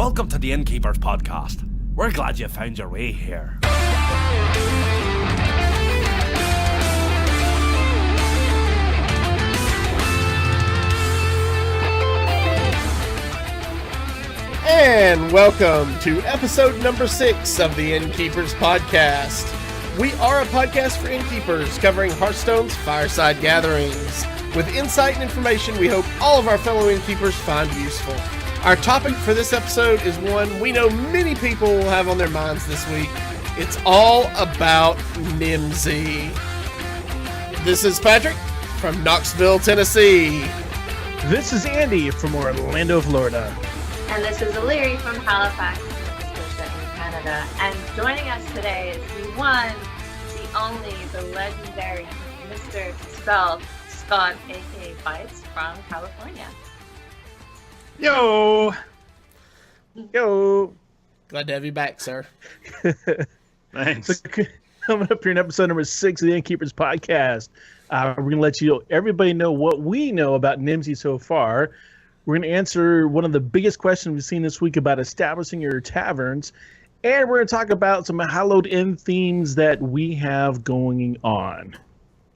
Welcome to the Innkeepers podcast. We're glad you found your way here. And welcome to episode number 6 of the Innkeepers podcast. We are a podcast for innkeepers covering Hearthstone's fireside gatherings. With insight and information we hope all of our fellow innkeepers find useful. Our topic for this episode is one we know many people will have on their minds this week. It's all about Nemsy. This is Patrick from Knoxville, Tennessee. This is Andy from Orlando, Florida. And this is Illyri from Halifax, Nova Scotia in Canada. And joining us today is the one, the only, the legendary Mr. Spell, Scott, aka Bites, from California. Yo! Glad to have you back, sir. Thanks. So, coming up here in episode number 6 of the Innkeepers podcast, we're going to let everybody know what we know about Nemsy so far. We're going to answer one of the biggest questions we've seen this week about establishing your taverns. And we're going to talk about some hallowed end themes that we have going on.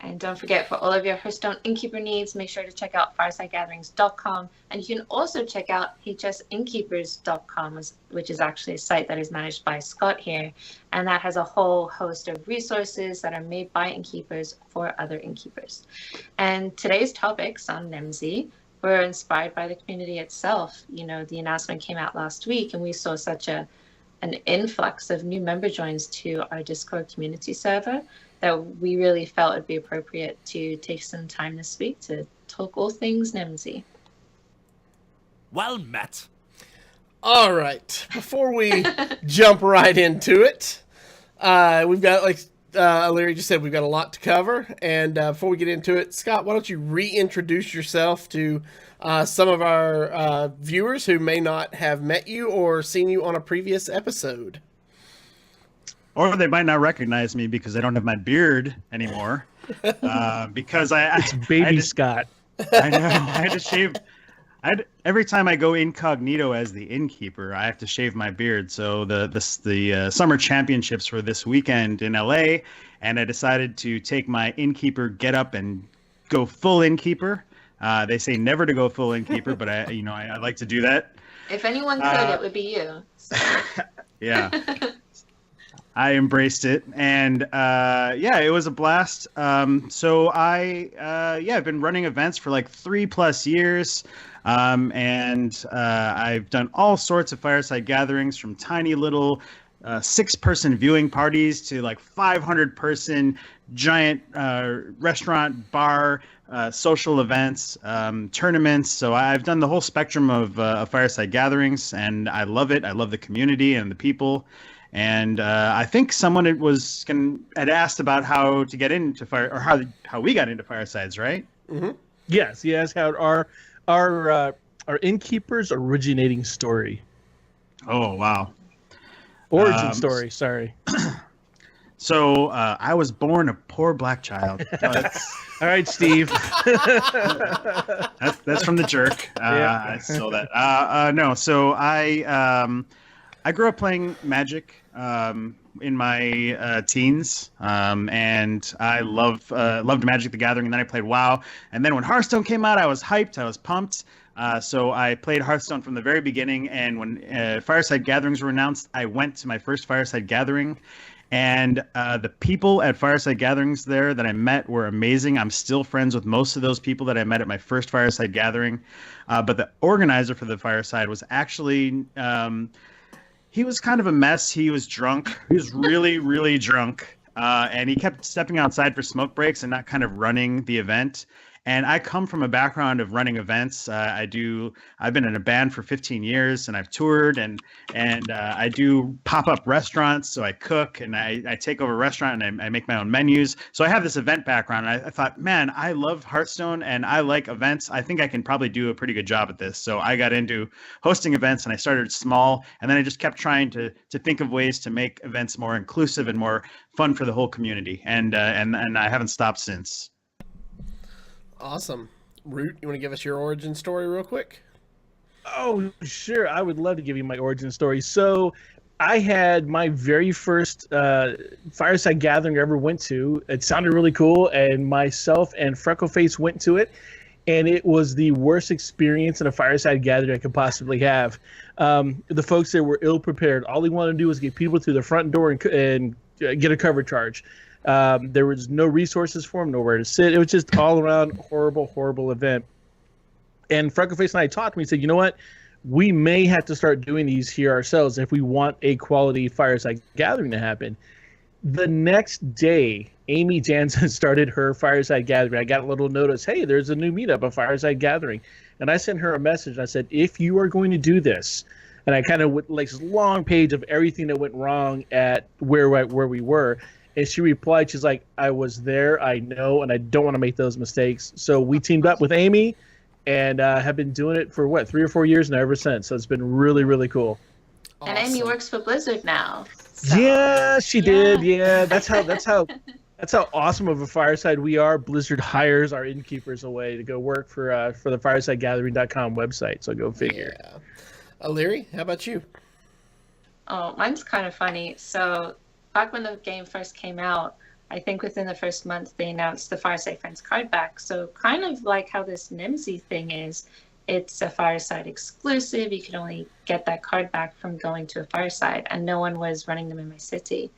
And don't forget, for all of your Hearthstone Innkeeper needs, make sure to check out firesidegatherings.com. And you can also check out HSInnkeepers.com, which is actually a site that is managed by Scott here. And that has a whole host of resources that are made by innkeepers for other innkeepers. And today's topics on Nemsy were inspired by the community itself. You know, the announcement came out last week, and we saw such an influx of new member joins to our Discord community server that we really felt it'd be appropriate to take some time this week to talk all things Nemsy. Well met. All right. Before we jump right into it, we've got, like Illyri just said, we've got a lot to cover. And before we get into it, Scott, why don't you reintroduce yourself to some of our viewers who may not have met you or seen you on a previous episode? Or they might not recognize me because I don't have my beard anymore. Because it's baby Scott. I know. I had to shave. Every time I go incognito as the innkeeper, I have to shave my beard. So the summer championships were this weekend in LA, and I decided to take my innkeeper get up and go full innkeeper. They say never to go full innkeeper, but I like to do that. If anyone could, it would be you. So. Yeah. I embraced it, and it was a blast. So I've been running events for like 3+ years, and I've done all sorts of fireside gatherings, from tiny little 6-person viewing parties to like 500-person giant restaurant, bar, social events, tournaments. So I've done the whole spectrum of fireside gatherings, and I love it. I love the community and the people. And I think someone had asked about how to get into how we got into Firesides, right? Mm-hmm. Yes, how our innkeepers originating story. Oh wow! Origin story. Sorry. So I was born a poor black child. All right, Steve. That's from the jerk. Yeah. I stole that. No. So I grew up playing Magic in my teens, and I loved Magic the Gathering, and then I played WoW. And then when Hearthstone came out, I was hyped, I was pumped. So I played Hearthstone from the very beginning, and when Fireside Gatherings were announced, I went to my first Fireside Gathering. And the people at Fireside Gatherings there that I met were amazing. I'm still friends with most of those people that I met at my first Fireside Gathering. But the organizer for the Fireside was actually... he was kind of a mess. He was drunk. He was really, really drunk. And he kept stepping outside for smoke breaks and not kind of running the event. And I come from a background of running events. I've been in a band for 15 years, and I've toured, and I do pop-up restaurants. So I cook, and I take over a restaurant, and I make my own menus. So I have this event background. And I thought, man, I love Hearthstone, and I like events. I think I can probably do a pretty good job at this. So I got into hosting events, and I started small, and then I just kept trying to think of ways to make events more inclusive and more fun for the whole community. And I haven't stopped since. Awesome. Root, you want to give us your origin story real quick? Oh, sure. I would love to give you my origin story. So, I had my very first fireside gathering I ever went to. It sounded really cool, and myself and Freckleface went to it, and it was the worst experience in a fireside gathering I could possibly have. The folks there were ill prepared. All they wanted to do was get people through the front door and get a cover charge. There was no resources for them, nowhere to sit. It was just all around horrible, horrible event. And Freckleface and I talked. We said, you know what? We may have to start doing these here ourselves if we want a quality fireside gathering to happen. The next day, Amy Jansen started her fireside gathering. I got a little notice, hey, there's a new meetup, a fireside gathering. And I sent her a message. I said, if you are going to do this, and I kind of went like this long page of everything that went wrong at where we were. And she replied, she's like, I was there, I know, and I don't want to make those mistakes. So we teamed up with Amy and have been doing it for 3 or 4 years now ever since. So it's been really, really cool. Awesome. And Amy works for Blizzard now. So. Yeah, she did. Yeah, that's how awesome of a fireside we are. Blizzard hires our innkeepers away to go work for the firesidegathering.com website. So go figure. Yeah. O'Leary, how about you? Oh, mine's kind of funny. So back when the game first came out, I think within the first month they announced the Fireside Friends card back. So kind of like how this Nemsy thing is, it's a Fireside exclusive. You can only get that card back from going to a Fireside, and no one was running them in my city.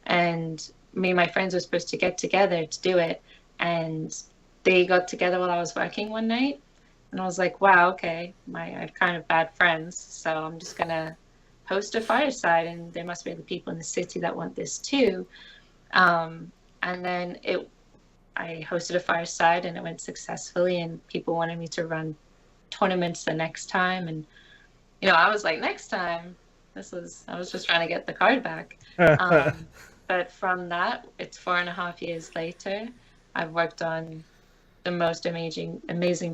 And me and my friends were supposed to get together to do it, and they got together while I was working one night, and I was like, wow, okay, I have kind of bad friends, so I'm just gonna host a Fireside, and there must be other people in the city that want this too. And then I hosted a Fireside, and it went successfully, and people wanted me to run tournaments the next time, and I was like, next time. I was just trying to get the card back. But from that, it's 4.5 years later. I've worked on the most amazing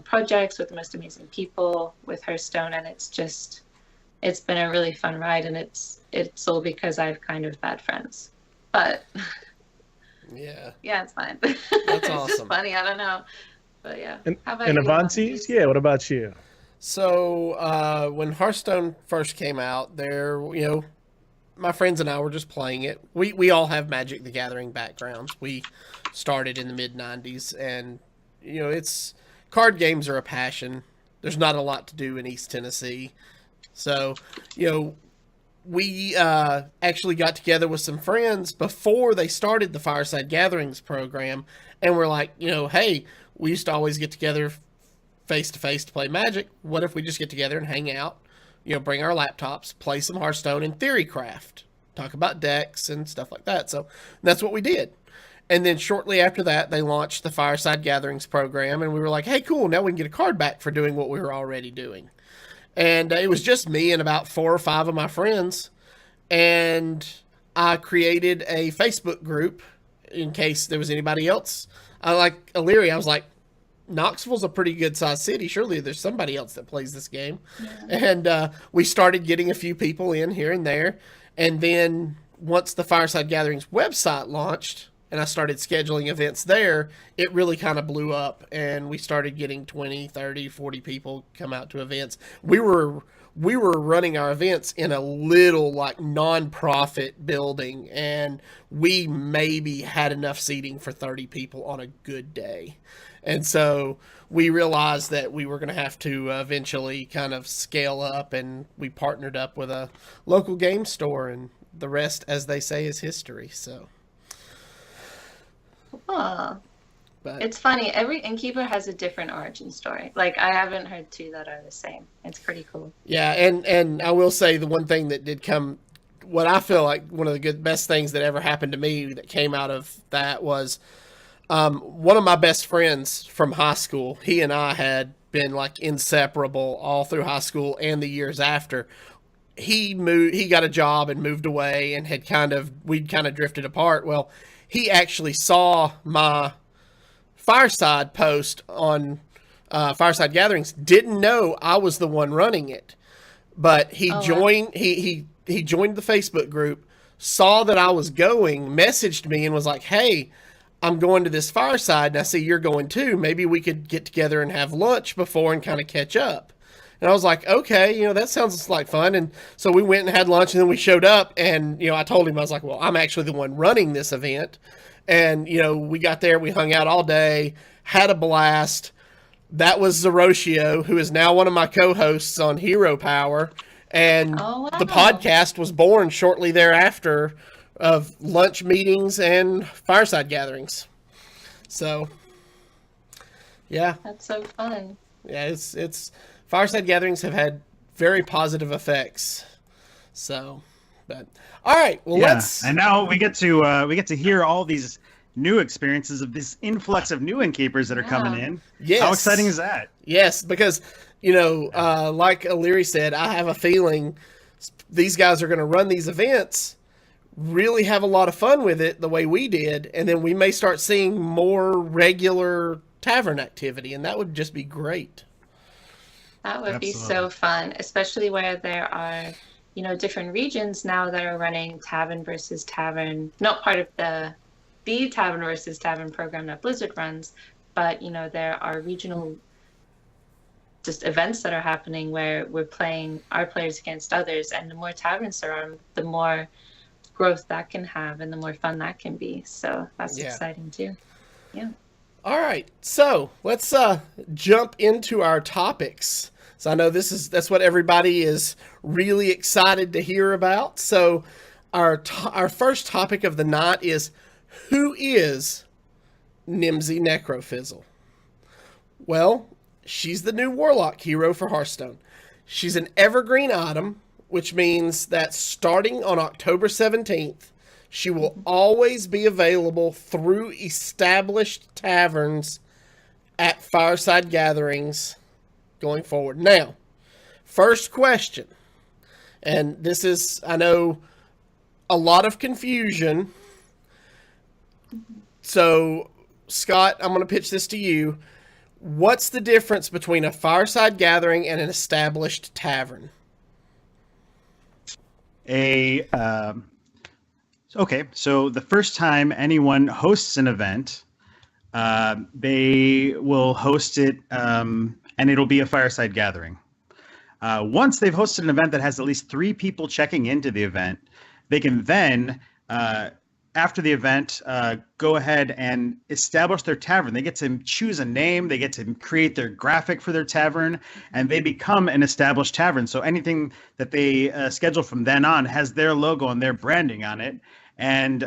projects with the most amazing people with Hearthstone, and it's been a really fun ride, and it's all because I have kind of bad friends. But yeah, it's fine. That's it's awesome. Just funny, I don't know. But yeah. How about you, Avances? Yeah, what about you? So when Hearthstone first came out, my friends and I were just playing it. We all have Magic the Gathering backgrounds. We started in the mid-90s, and card games are a passion. There's not a lot to do in East Tennessee. So, we actually got together with some friends before they started the Fireside Gatherings program, and we're like, hey, we used to always get together face-to-face to play Magic. What if we just get together and hang out, bring our laptops, play some Hearthstone and Theorycraft, talk about decks and stuff like that. So that's what we did. And then shortly after that, they launched the Fireside Gatherings program, and we were like, hey, cool, now we can get a card back for doing what we were already doing. And it was just me and about 4 or 5 of my friends, and I created a Facebook group in case there was anybody else. Like O'Leary, I was like, Knoxville's a pretty good sized city. Surely there's somebody else that plays this game. Yeah. And we started getting a few people in here and there. And then once the Fireside Gatherings website launched and I started scheduling events there, it really kind of blew up, and we started getting 20, 30, 40 people come out to events. We were running our events in a little non-profit building, and we maybe had enough seating for 30 people on a good day. And so we realized that we were going to have to eventually kind of scale up, and we partnered up with a local game store, and the rest, as they say, is history. So. Huh. But it's funny. Every innkeeper has a different origin story. Like, I haven't heard 2 that are the same. It's pretty cool. Yeah, and I will say the one thing that did come, what I feel like one of the best things that ever happened to me that came out of that was one of my best friends from high school. He and I had been inseparable all through high school and the years after. He got a job and moved away, and we'd kind of drifted apart. Well, he actually saw my Fireside post on Fireside Gatherings, didn't know I was the one running it, but he joined the Facebook group, saw that I was going, messaged me and was like, hey, I'm going to this Fireside, and I see you're going too. Maybe we could get together and have lunch before and kind of catch up. And I was like, okay, that sounds like fun. And so we went and had lunch, and then we showed up, and, I told him, I was like, well, I'm actually the one running this event. And, we got there, we hung out all day, had a blast. That was Zeroshio, who is now one of my co-hosts on Hero Power. And the podcast was born shortly thereafter of lunch meetings and fireside gatherings. So, yeah. That's so fun. Yeah, it's fireside gatherings have had very positive effects. So, but all right, well, let's. And now we get to hear all these new experiences of this influx of new innkeepers that are coming in. Yes. How exciting is that? Yes, because like O'Leary said, I have a feeling these guys are going to run these events, really have a lot of fun with it the way we did, and then we may start seeing more regular tavern activity, and that would just be great. That would be so fun, especially where there are, different regions now that are running tavern versus tavern, not part of the tavern versus tavern program that Blizzard runs, but, there are regional just events that are happening where we're playing our players against others, and the more taverns there are, the more growth that can have and the more fun that can be. So that's exciting too. Yeah. All right, so let's jump into our topics. So I know that's what everybody is really excited to hear about. So our first topic of the night is, who is Nemsy Necrofizzle? Well, she's the new Warlock hero for Hearthstone. She's an evergreen item, which means that starting on October 17th, she will always be available through established taverns at fireside gatherings going forward. Now, first question, and this is, I know, a lot of confusion. So, Scott, I'm going to pitch this to you. What's the difference between a fireside gathering and an established tavern? Okay, so the first time anyone hosts an event, they will host it, and it'll be a fireside gathering. Once they've hosted an event that has at least 3 people checking into the event, they can then, after the event, go ahead and establish their tavern. They get to choose a name, they get to create their graphic for their tavern, and they become an established tavern. So anything that they schedule from then on has their logo and their branding on it. And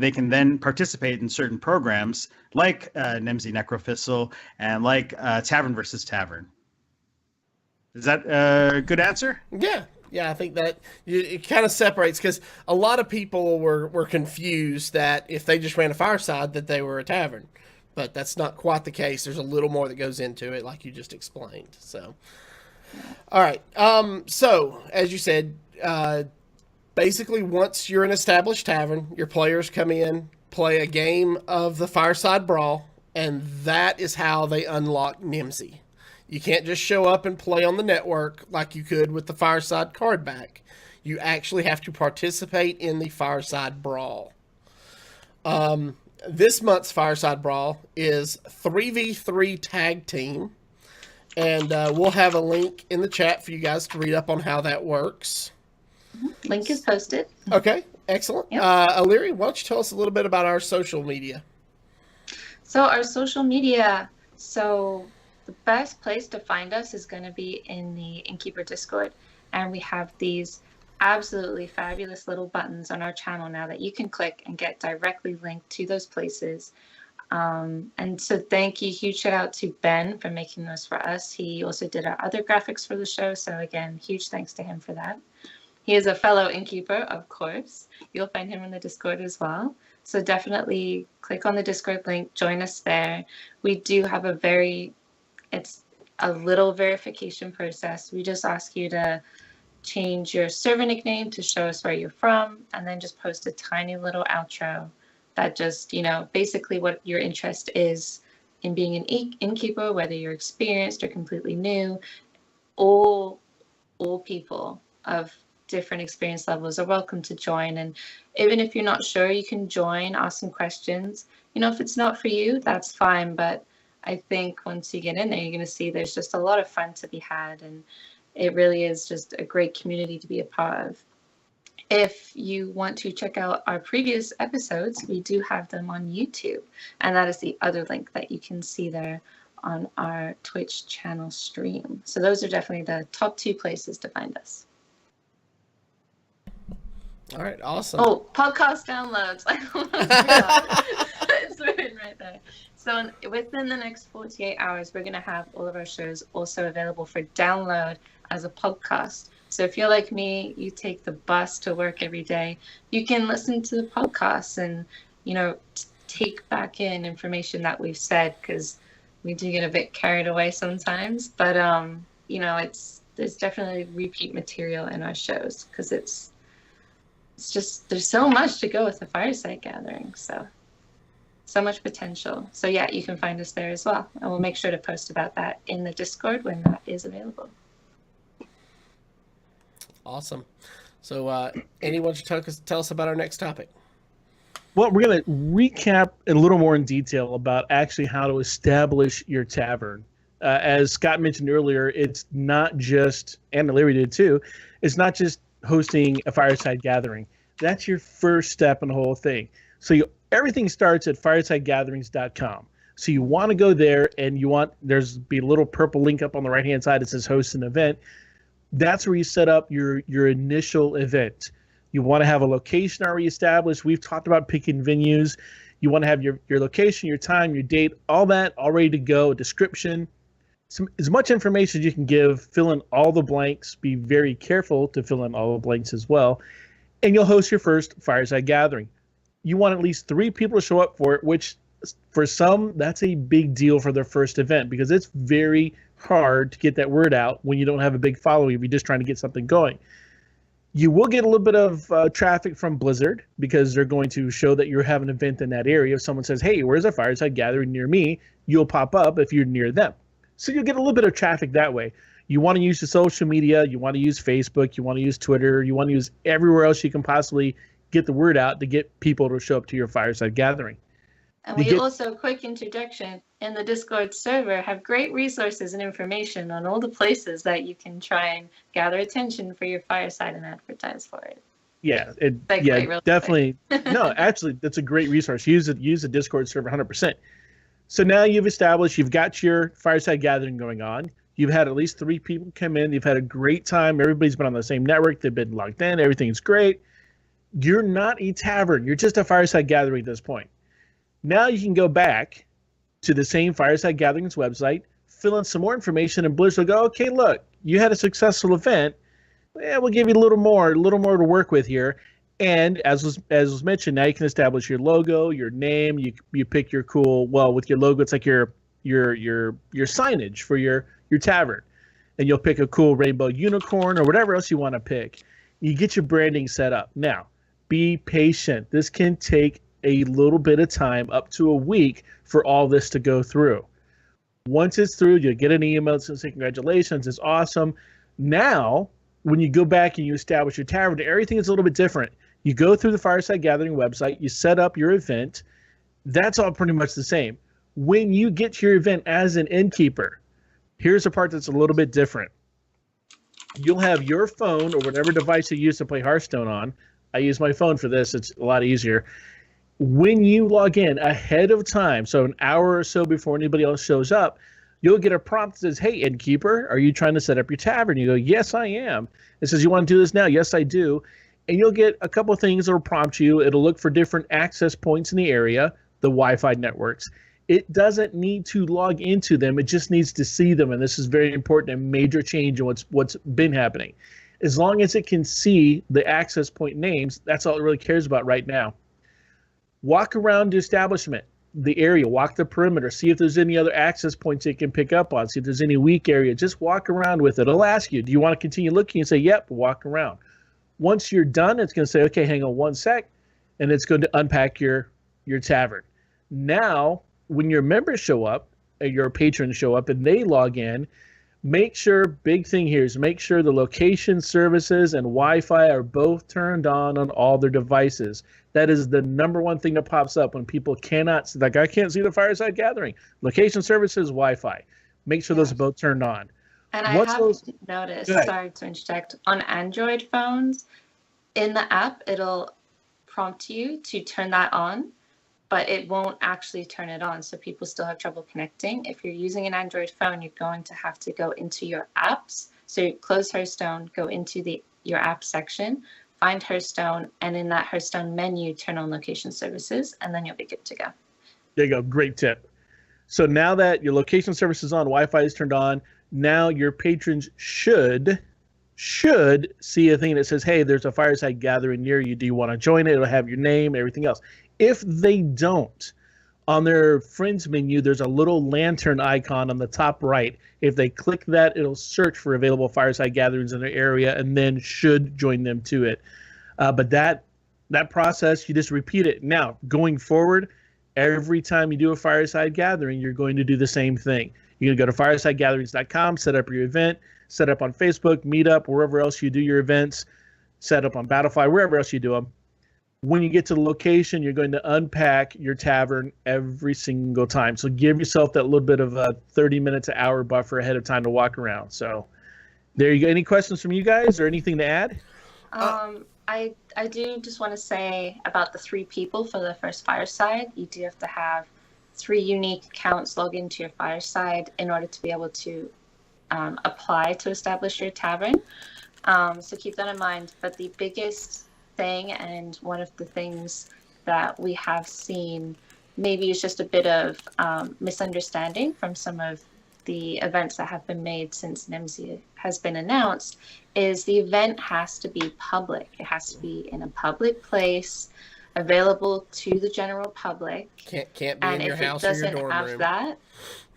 they can then participate in certain programs like Nemsy Necrofizzle and like Tavern versus Tavern. Is that a good answer? Yeah, I think that it kind of separates, because a lot of people were confused that if they just ran a fireside that they were a tavern. But that's not quite the case. There's a little more that goes into it, like you just explained. So, all right. So, as you said, basically, once you're an established tavern, your players come in, play a game of the Fireside Brawl, and that is how they unlock Nemsy. You can't just show up and play on the network like you could with the Fireside card back. You actually have to participate in the Fireside Brawl. This month's Fireside Brawl is 3v3 tag team, and we'll have a link in the chat for you guys to read up on how that works. Link is posted. Okay, excellent. Yep. O'Leary, why don't you tell us a little bit about our social media? So our social media, the best place to find us is going to be in the Innkeeper Discord. And we have these absolutely fabulous little buttons on our channel now that you can click and get directly linked to those places. And so thank you. Huge shout out to Ben for making those for us. He also did our other graphics for the show. So again, huge thanks to him for that. He is a fellow innkeeper, of course. You'll find him in the Discord as well. So definitely click on the Discord link, join us there. We do have it's a little verification process. We just ask you to change your server nickname to show us where you're from, and then just post a tiny little outro that just, basically what your interest is in being an innkeeper, whether you're experienced or completely new. All people of different experience levels are welcome to join, and even if you're not sure, you can join, ask some questions. If it's not for you, that's fine, but I think once you get in there, you're going to see there's just a lot of fun to be had, and it really is just a great community to be a part of. If you want to check out our previous episodes, we do have them on YouTube, and that is the other link that you can see there on our Twitch channel stream. So those are definitely the top 2 places to find us. All right, awesome. Oh, podcast downloads. It's written right there. So within the next 48 hours, we're going to have all of our shows also available for download as a podcast. So if you're like me, you take the bus to work every day, you can listen to the podcast and, take back in information that we've said, because we do get a bit carried away sometimes. But, there's definitely repeat material in our shows, because it's just, there's so much to go with the Fireside Gathering. So much potential. So yeah, you can find us there as well. And we'll make sure to post about that in the Discord when that is available. Awesome. So, Andy, why don't you tell us about our next topic? Well, we're going to recap a little more in detail about actually how to establish your tavern. As Scott mentioned earlier, it's not just, and Larry did too, it's not just hosting a Fireside Gathering. That's your first step in the whole thing. So everything starts at firesidegatherings.com. So you want to go there, and there's be a little purple link up on the right-hand side that says host an event. That's where you set up your initial event. You want to have a location already established. We've talked about picking venues. You want to have your location, your time, your date, all that all ready to go, a description. As much information as you can give, fill in all the blanks. Be very careful to fill in all the blanks as well. And you'll host your first Fireside Gathering. You want at least 3 people to show up for it, which for some, that's a big deal for their first event, because it's very hard to get that word out when you don't have a big following if you're just trying to get something going. You will get a little bit of traffic from Blizzard, because they're going to show that you have an event in that area. If someone says, hey, where's a Fireside Gathering near me, you'll pop up if you're near them. So you'll get a little bit of traffic that way. You want to use your social media. You want to use Facebook. You want to use Twitter. You want to use everywhere else you can possibly get the word out to get people to show up to your Fireside Gathering. And we also, quick introduction, in the Discord server have great resources and information on all the places that you can try and gather attention for your Fireside and advertise for it. Yeah, Really definitely. No, actually, that's a great resource. Use the Discord server 100%. So now you've got your Fireside Gathering going on. You've had at least 3 people come in. You've had a great time. Everybody's been on the same network. They've been logged in. Everything's great. You're not a tavern. You're just a Fireside Gathering at this point. Now you can go back to the same Fireside Gatherings website, fill in some more information, and Blizzard will go, okay, look, you had a successful event. Yeah, we'll give you a little more to work with here. And as was mentioned, now you can establish your logo, your name. You pick your cool. Well, with your logo, it's like your signage for your tavern, and you'll pick a cool rainbow unicorn or whatever else you want to pick. You get your branding set up. Now, be patient. This can take a little bit of time, up to a week, for all this to go through. Once it's through, you'll get an email that says, congratulations, it's awesome. Now, when you go back and you establish your tavern, everything is a little bit different. You go through the Fireside Gathering website, you set up your event. That's all pretty much the same. When you get to your event as an innkeeper, here's the part that's a little bit different. You'll have your phone or whatever device you use to play Hearthstone on. I use my phone for this. It's a lot easier. When you log in ahead of time, so an hour or so before anybody else shows up, you'll get a prompt that says, hey, Innkeeper, are you trying to set up your tavern? You go, yes, I am. It says, you want to do this now? Yes, I do. And you'll get a couple of things that will prompt you. It'll look for different access points in the area, the Wi-Fi networks. It doesn't need to log into them. It just needs to see them. And this is very important, a major change in what's been happening. As long as it can see the access point names, that's all it really cares about right now. Walk around the establishment, the area, walk the perimeter, see if there's any other access points it can pick up on, see if there's any weak area. Just walk around with it. It'll ask you, do you want to continue looking? And say, yep, walk around. Once you're done, it's going to say, okay, hang on one sec, and it's going to unpack your tavern. Now, when your members show up, your patrons show up, and they log in, make sure, big thing here is make sure the location services and Wi-Fi are both turned on all their devices. That is the number one thing that pops up when people cannot, like, I can't see the Fireside Gathering. Location services, Wi-Fi. Make sure those are both turned on. And I have noticed, sorry to interject, on Android phones, in the app, it'll prompt you to turn that on, but it won't actually turn it on. So people still have trouble connecting. If you're using an Android phone, you're going to have to go into your apps. So you close Hearthstone, go into your app section, find Hearthstone, and in that Hearthstone menu, turn on location services, and then you'll be good to go. There you go. Great tip. So now that your location service is on, Wi-Fi is turned on, now your patrons should see a thing that says, hey, there's a Fireside gathering near you. Do you want to join it? It'll have your name and everything else. If they don't, on their friends menu, there's a little lantern icon on the top right. If they click that, it'll search for available Fireside gatherings in their area and then should join them to it. But that process, you just repeat it. Now, going forward, every time you do a Fireside gathering, you're going to do the same thing. You're going to go to firesidegatherings.com, set up your event, set up on Facebook, Meetup, wherever else you do your events, set up on Battlefy, wherever else you do them. When you get to the location, you're going to unpack your tavern every single time. So give yourself that little bit of a 30 minutes to hour buffer ahead of time to walk around. So there you go. Any questions from you guys or anything to add? I do just want to say about the 3 people for the first Fireside. You do have to have 3 unique accounts log into your Fireside in order to be able to apply to establish your tavern. So keep that in mind. But the biggest thing, and one of the things that we have seen maybe is just a bit of misunderstanding from some of the events that have been made since Nemsy has been announced, is the event has to be public. It has to be in a public place, available to the general public. Can't be in your house or your dorm room. And if it doesn't have that,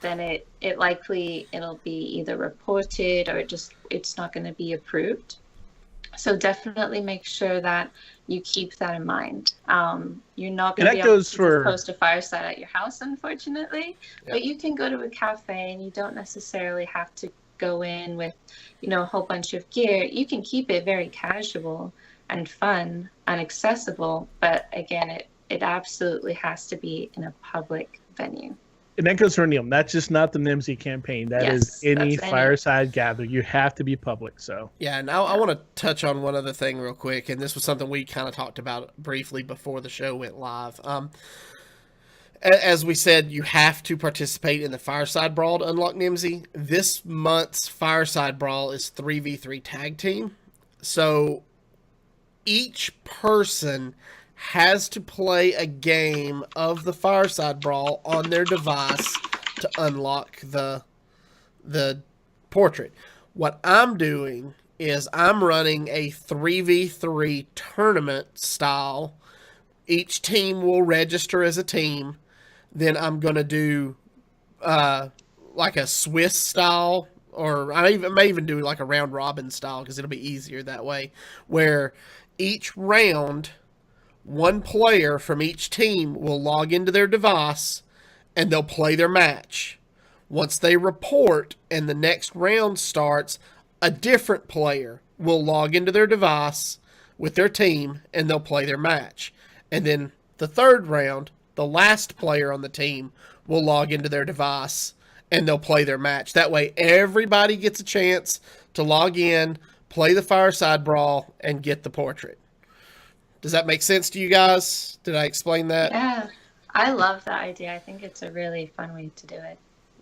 then it'll be either reported or it's not going to be approved. So definitely make sure that you keep that in mind. You're not going to be able to post a Fireside at your house, unfortunately, but you can go to a cafe and you don't necessarily have to go in with, a whole bunch of gear. You can keep it very casual and fun and accessible, but again, it absolutely has to be in a public venue. And that goes for Neil. That's just not the Nemsy campaign. That is any Fireside gathering. You have to be public. So yeah, and I want to touch on one other thing real quick, and this was something we kind of talked about briefly before the show went live. As we said, you have to participate in the Fireside Brawl to unlock Nemsy. This month's Fireside Brawl is 3v3 tag team. So each person has to play a game of the Fireside Brawl on their device to unlock the portrait. What I'm doing is I'm running a 3v3 tournament style. Each team will register as a team. Then I'm going to do like a Swiss style, or I may even do like a round robin style because it'll be easier that way, where each round one player from each team will log into their device and they'll play their match. Once they report and the next round starts, a different player will log into their device with their team and they'll play their match. And then the third round, the last player on the team will log into their device and they'll play their match. That way everybody gets a chance to log in, play the Fireside Brawl, and get the portrait. Does that make sense to you guys? Did I explain that? Yeah, I love that idea. I think it's a really fun way to do it.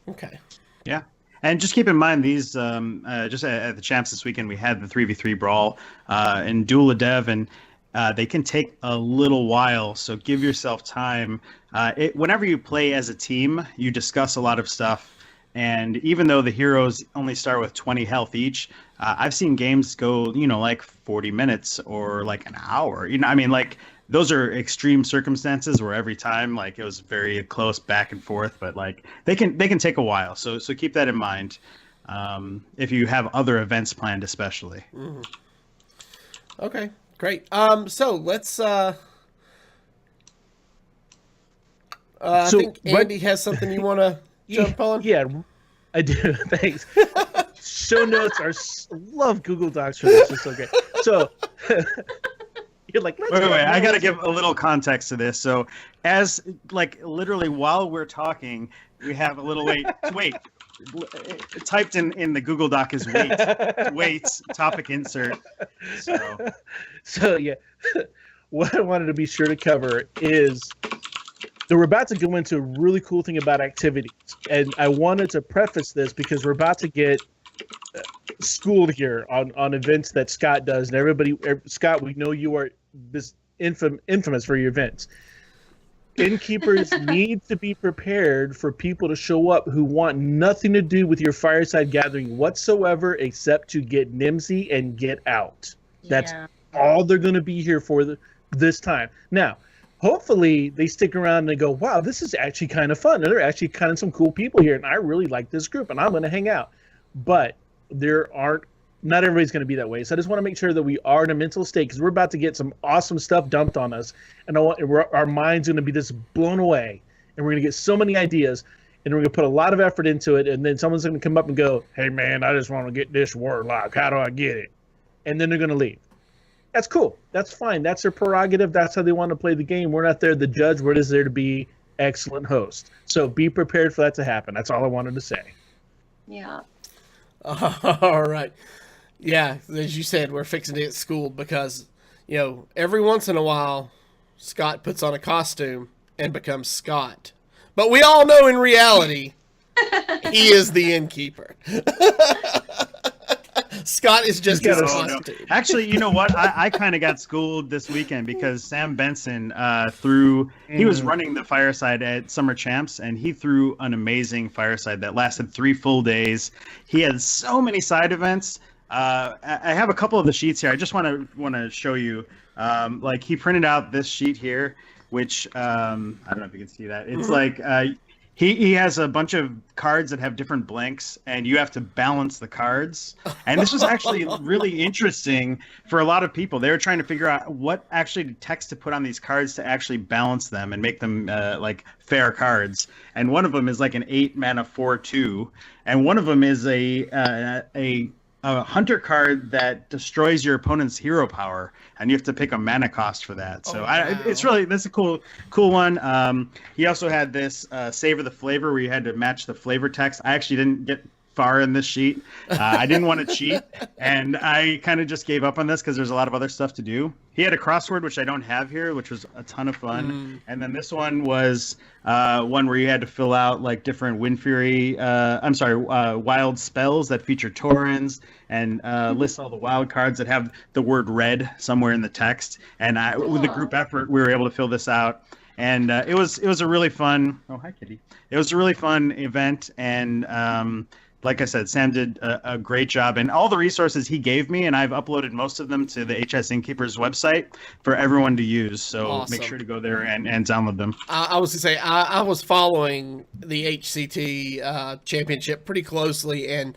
Okay. Yeah. And just keep in mind, these just at the Champs this weekend, we had the 3v3 brawl and Duel of Dev, and they can take a little while. So give yourself time. Whenever you play as a team, you discuss a lot of stuff. And even though the heroes only start with 20 health each, I've seen games go, like 40 minutes or like an hour. Those are extreme circumstances where every time it was very close back and forth, but they can take a while. So keep that in mind if you have other events planned, especially. Mm-hmm. Okay, great. So let's. I think Andy has something you want to jump on. Yeah, I do. Thanks. Show notes are love Google Docs for this. It's so great. So. You're like, wait, I got to give a little context to this. So as literally while we're talking, we have a little, wait, typed in the Google Doc is wait topic insert. So yeah, what I wanted to be sure to cover is that we're about to go into a really cool thing about activities, and I wanted to preface this because we're about to get schooled here on events that Scott does, and everybody, Scott, we know you are this infamous for your events. Innkeepers need to be prepared for people to show up who want nothing to do with your fireside gathering whatsoever except to get Nemsy and get out. That's all they're going to be here for this time. Now, hopefully they stick around and they go, wow, this is actually kind of fun. There are actually kind of some cool people here, and I really like this group, and I'm going to hang out. But not everybody's going to be that way. So I just want to make sure that we are in a mental state because we're about to get some awesome stuff dumped on us. And our mind's going to be just blown away. And we're going to get so many ideas. And we're going to put a lot of effort into it. And then someone's going to come up and go, hey, man, I just want to get this warlock. How do I get it? And then they're going to leave. That's cool. That's fine. That's their prerogative. That's how they want to play the game. We're not there to judge. We're just there to be excellent hosts. So be prepared for that to happen. That's all I wanted to say. Yeah. All right. Yeah, as you said, we're fixing to get schooled because, every once in a while, Scott puts on a costume and becomes Scott. But we all know in reality, he is the innkeeper. Scott is just his costume. No. Actually, you know what? I kind of got schooled this weekend because Sam Benson he was running the fireside at Summer Champs, and he threw an amazing fireside that lasted 3 full days. He had so many side events. I have a couple of the sheets here. I just want to show you. He printed out this sheet here, which I don't know if you can see that. It's like he has a bunch of cards that have different blanks, and you have to balance the cards. And this was actually really interesting for a lot of people. They were trying to figure out what actually text to put on these cards to actually balance them and make them fair cards. And one of them is like an 8 mana 4/2, and one of them is a hunter card that destroys your opponent's hero power, and you have to pick a mana cost for that. So that's a cool one. He also had this Savor the Flavor where you had to match the flavor text. I actually didn't get far in this sheet. I didn't want to cheat, and I kind of just gave up on this because there's a lot of other stuff to do. He had a crossword, which I don't have here, which was a ton of fun. And then this one was one where you had to fill out different wild spells that feature Taurens, and list all the wild cards that have the word red somewhere in the text. And with the group effort, we were able to fill this out. And it was a really fun. Oh, hi, Kitty. It was a really fun event, and like I said, Sam did a great job, and all the resources he gave me, and I've uploaded most of them to the HSInnkeepers website for everyone to use. So awesome. Make sure to go there and download them. I was going to say, I was following the HCT championship pretty closely, and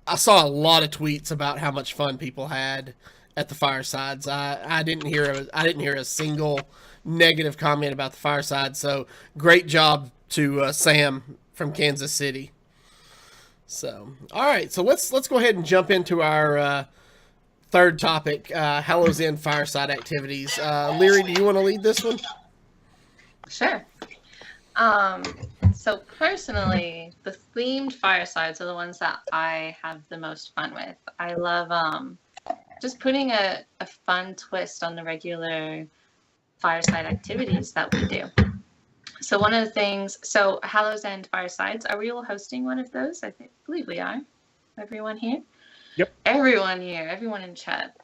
I saw a lot of tweets about how much fun people had at the Firesides. I didn't hear a single negative comment about the Fireside. So great job to Sam from Kansas City. So, all right. So let's go ahead and jump into our third topic, Hallows End Fireside activities. Leary, do you want to lead this one? Sure. So personally, the themed firesides are the ones that I have the most fun with. I love just putting a fun twist on the regular fireside activities that we do. So one of the things, Hallows End Firesides, are we all hosting one of those? I believe we are. Everyone here? Yep. Everyone here, everyone in chat.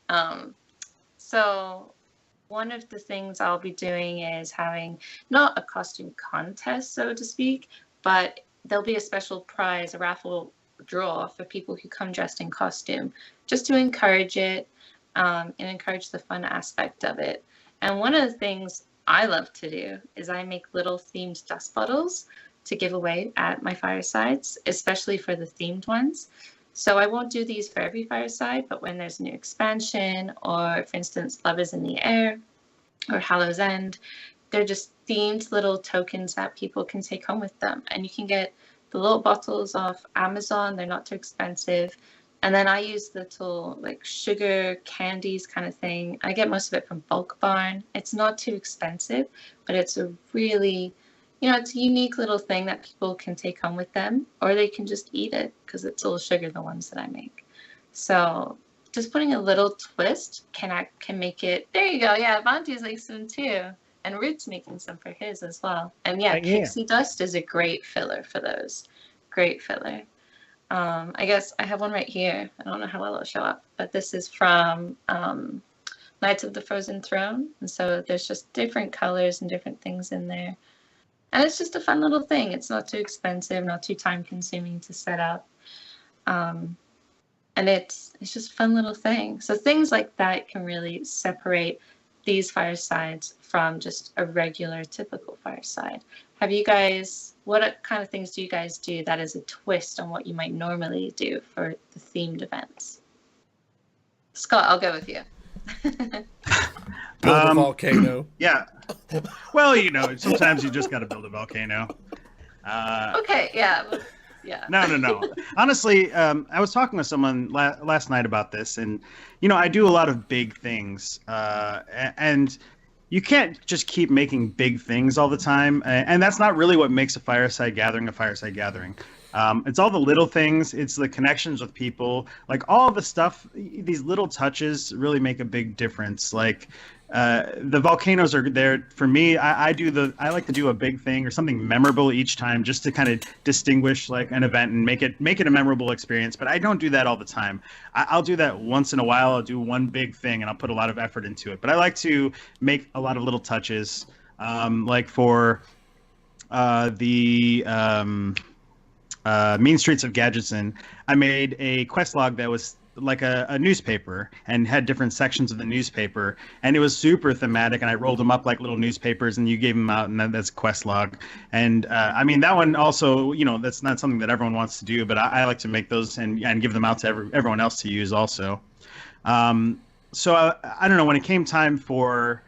So one of the things I'll be doing is having not a costume contest, so to speak, but there'll be a special prize, a raffle draw for people who come dressed in costume, just to encourage it and encourage the fun aspect of it. And one of the things I love to do is I make little themed dust bottles to give away at my firesides, especially for the themed ones. So I won't do these for every fireside, but when there's a new expansion, or for instance, Love is in the Air or Hallows End, they're just themed little tokens that people can take home with them. And you can get the little bottles off Amazon. They're not too expensive. And then I use little sugar candies kind of thing. I get most of it from Bulk Barn. It's not too expensive, but it's a really it's a unique little thing that people can take home with them, or they can just eat it because it's all sugar, the ones that I make. So just putting a little twist can make it. There you go. Yeah, Monty's like some too, and Root's making some for his as well. And yeah, pixie dust is a great filler for those. Great filler. I guess I have one right here. I don't know how well it'll show up, but this is from Knights of the Frozen Throne, and so there's just different colors and different things in there. And it's just a fun little thing. It's not too expensive, not too time-consuming to set up. And it's just a fun little thing. So things like that can really separate these firesides from just a regular, typical fireside. What kind of things do you guys do that is a twist on what you might normally do for the themed events? Scott, I'll go with you. Build a volcano. Yeah. Well, sometimes you just got to build a volcano. Okay, yeah. Yeah. No. Honestly, I was talking with someone last night about this, and, I do a lot of big things. And you can't just keep making big things all the time. And that's not really what makes a fireside gathering a fireside gathering. It's all the little things. It's the connections with people. Like all the stuff, these little touches really make a big difference. Like the volcanoes are there for me. I like to do a big thing or something memorable each time, just to kind of distinguish like an event and make it a memorable experience. But I don't do that all the time. I'll do that once in a while. I'll do one big thing and I'll put a lot of effort into it. But I like to make a lot of little touches, like for the Mean Streets of Gadgetzin, I made a quest log that was like a newspaper and had different sections of the newspaper, and it was super thematic, and I rolled them up like little newspapers and you gave them out, and that's a quest log. And that one also, that's not something that everyone wants to do, but I like to make those and give them out to everyone else to use also. So I don't know, when it came time for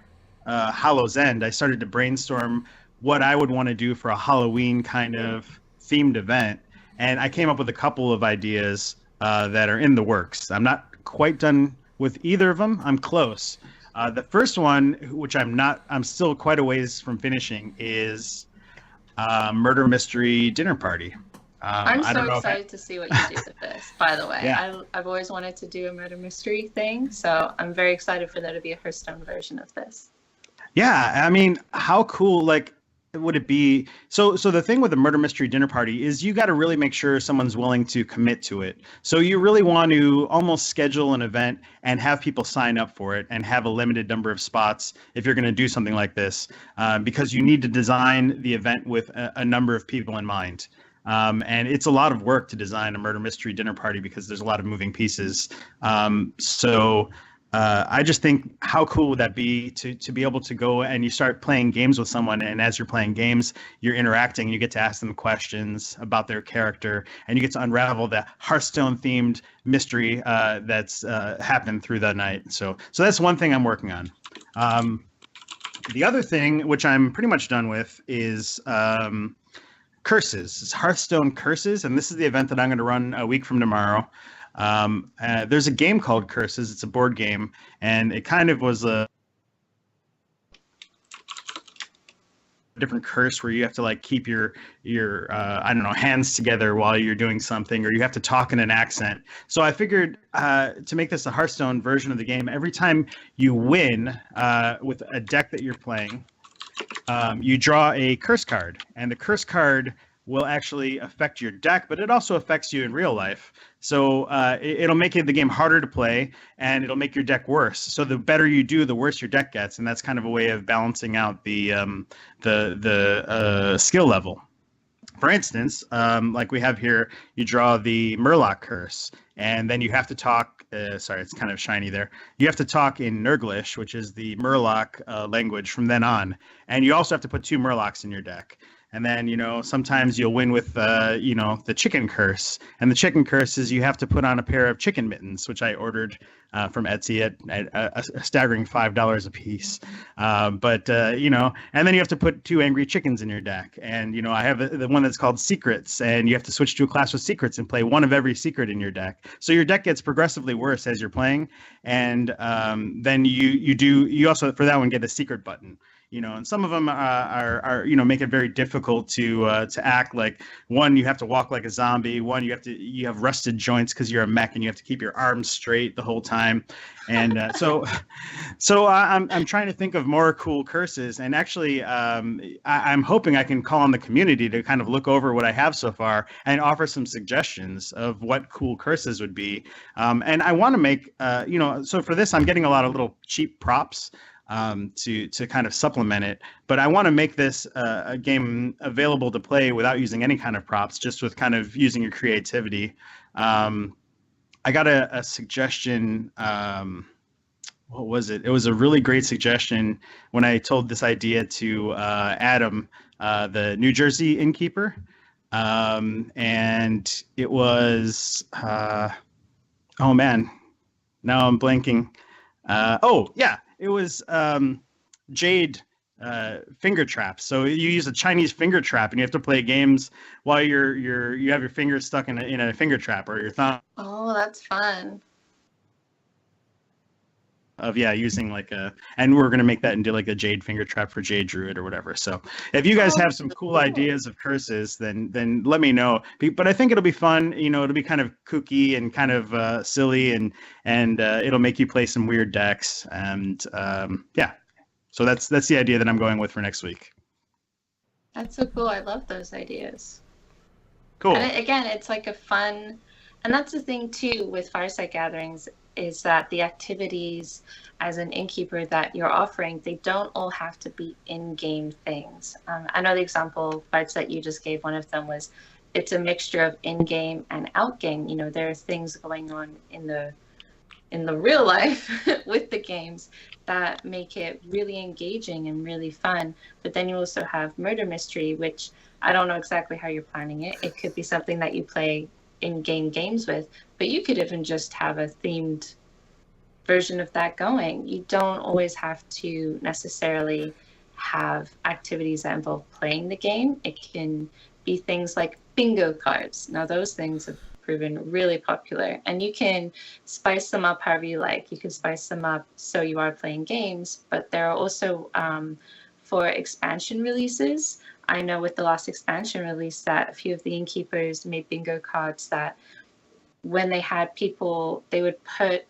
Hallow's End, I started to brainstorm what I would want to do for a Halloween kind of themed event, and I came up with a couple of ideas that are in the works. I'm not quite done with either of them. I'm close. The first one, which I'm still quite a ways from finishing, is Murder Mystery Dinner Party. I'm so excited to see what you do with this, by the way. Yeah. I've always wanted to do a murder mystery thing, so I'm very excited for there to be a Hearthstone version of this. Yeah, how cool, would it be? So the thing with the Murder Mystery Dinner Party is you got to really make sure someone's willing to commit to it. So you really want to almost schedule an event and have people sign up for it and have a limited number of spots if you're going to do something like this, because you need to design the event with a number of people in mind. And it's a lot of work to design a Murder Mystery Dinner Party because there's a lot of moving pieces. I just think, how cool would that be to be able to go and you start playing games with someone, and as you're playing games, you're interacting, and you get to ask them questions about their character, and you get to unravel the Hearthstone themed mystery that's happened through that night. So that's one thing I'm working on. The other thing, which I'm pretty much done with, is Curses. It's Hearthstone Curses, and this is the event that I'm going to run a week from tomorrow. There's a game called Curses. It's a board game, and it kind of was a different curse where you have to keep your hands together while you're doing something, or you have to talk in an accent. So I figured to make this a Hearthstone version of the game, every time you win with a deck that you're playing, you draw a curse card, and the curse card will actually affect your deck, but it also affects you in real life. So it'll make the game harder to play, and it'll make your deck worse. So the better you do, the worse your deck gets, and that's kind of a way of balancing out the skill level. For instance, like we have here, you draw the Murloc curse, and then you have to talk. Sorry, it's kind of shiny there. You have to talk in Nurglish, which is the Murloc language from then on, and you also have to put 2 Murlocs in your deck. And then, sometimes you'll win with, the chicken curse. And the chicken curse is you have to put on a pair of chicken mittens, which I ordered from Etsy at a staggering $5 a piece. And then you have to put 2 angry chickens in your deck. And, I have the one that's called Secrets, and you have to switch to a class with secrets and play one of every secret in your deck. So your deck gets progressively worse as you're playing. And then you also, for that one, get a secret button. and some of them are make it very difficult to act. Like one, you have to walk like a zombie. One, you have rusted joints because you're a mech and you have to keep your arms straight the whole time. And so I'm trying to think of more cool curses, and actually I'm hoping I can call on the community to kind of look over what I have so far and offer some suggestions of what cool curses would be. And I want to make so for this I'm getting a lot of little cheap props to kind of supplement it, but I want to make this a game available to play without using any kind of props, just with kind of using your creativity. I got a suggestion. What was it? It was a really great suggestion when I told this idea to Adam, the New Jersey innkeeper. And it was, oh man, now I'm blanking. It was jade finger traps. So you use a Chinese finger trap, and you have to play games while you have your fingers stuck in a finger trap, or your thumb. Oh, that's fun. Of using and we're gonna make that into like a jade finger trap for Jade Druid or whatever. So if you guys have some cool ideas of curses, then let me know. But I think it'll be fun. It'll be kind of kooky and kind of silly, and it'll make you play some weird decks. And so that's the idea that I'm going with for next week. That's so cool. I love those ideas. Cool. And again, it's like a fun, and that's the thing too with Fireside Gatherings, is that the activities as an innkeeper that you're offering, they don't all have to be in-game things. I know the example, Farts, that you just gave, one of them was it's a mixture of in-game and out-game. There are things going on in the real life with the games that make it really engaging and really fun. But then you also have murder mystery, which I don't know exactly how you're planning it. It could be something that you play in-game games with, but you could even just have a themed version of that going. You don't always have to necessarily have activities that involve playing the game. It can be things like bingo cards. Now those things have proven really popular, and you can spice them up however you like. You can spice them up so you are playing games, but there are also for expansion releases. I know with the last expansion release that a few of the innkeepers made bingo cards that when they had people, they would put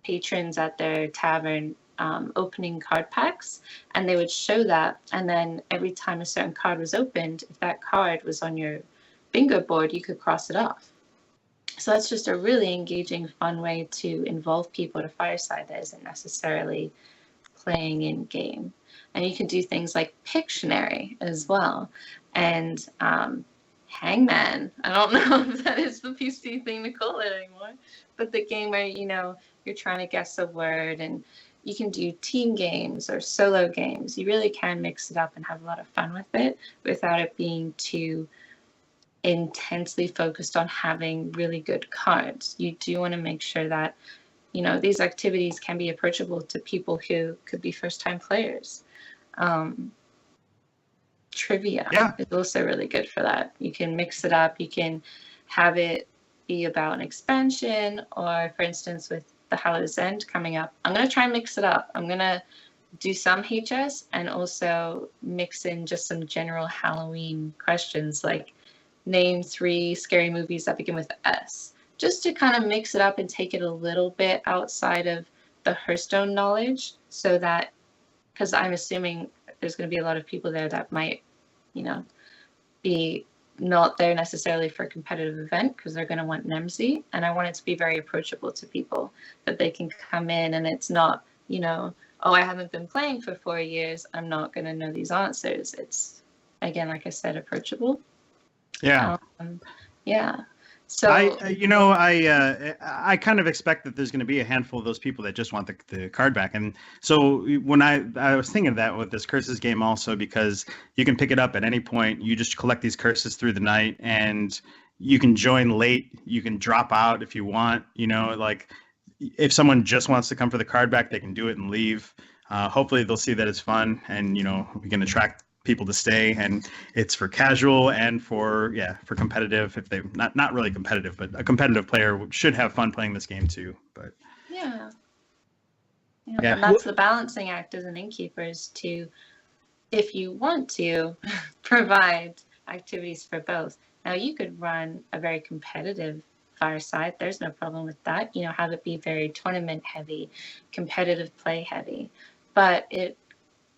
patrons at their tavern opening card packs, and they would show that, and then every time a certain card was opened, if that card was on your bingo board, you could cross it off. So that's just a really engaging, fun way to involve people at a fireside that isn't necessarily playing in game. And you can do things like Pictionary as well. And Hangman. I don't know if that is the PC thing to call it anymore. But the game where, you're trying to guess a word, and you can do team games or solo games. You really can mix it up and have a lot of fun with it without it being too intensely focused on having really good cards. You do want to make sure that, these activities can be approachable to people who could be first-time players. Trivia is also really good for that. You can mix it up. You can have it be about an expansion, or for instance, with the Hallows End coming up, I'm going to try and mix it up. I'm going to do some HS and also mix in just some general Halloween questions, like name 3 scary movies that begin with S, just to kind of mix it up and take it a little bit outside of the Hearthstone knowledge, so that, because I'm assuming there's going to be a lot of people there that might, be not there necessarily for a competitive event because they're going to want Nemsy, and I want it to be very approachable to people, that they can come in and it's not, oh, I haven't been playing for 4 years, I'm not going to know these answers. It's, again, like I said, approachable. Yeah. So I kind of expect that there's going to be a handful of those people that just want the card back. And so when I was thinking of that with this curses game also, because you can pick it up at any point. You just collect these curses through the night, and you can join late. You can drop out if you want. Like if someone just wants to come for the card back, they can do it and leave. Hopefully they'll see that it's fun, and we can attract people to stay, and it's for casual and for competitive. If they not really competitive, but a competitive player should have fun playing this game too. But and that's the balancing act as an innkeeper, is to if you want to provide activities for both. Now, you could run a very competitive fireside. There's no problem with that. Have it be very tournament heavy, competitive play heavy. But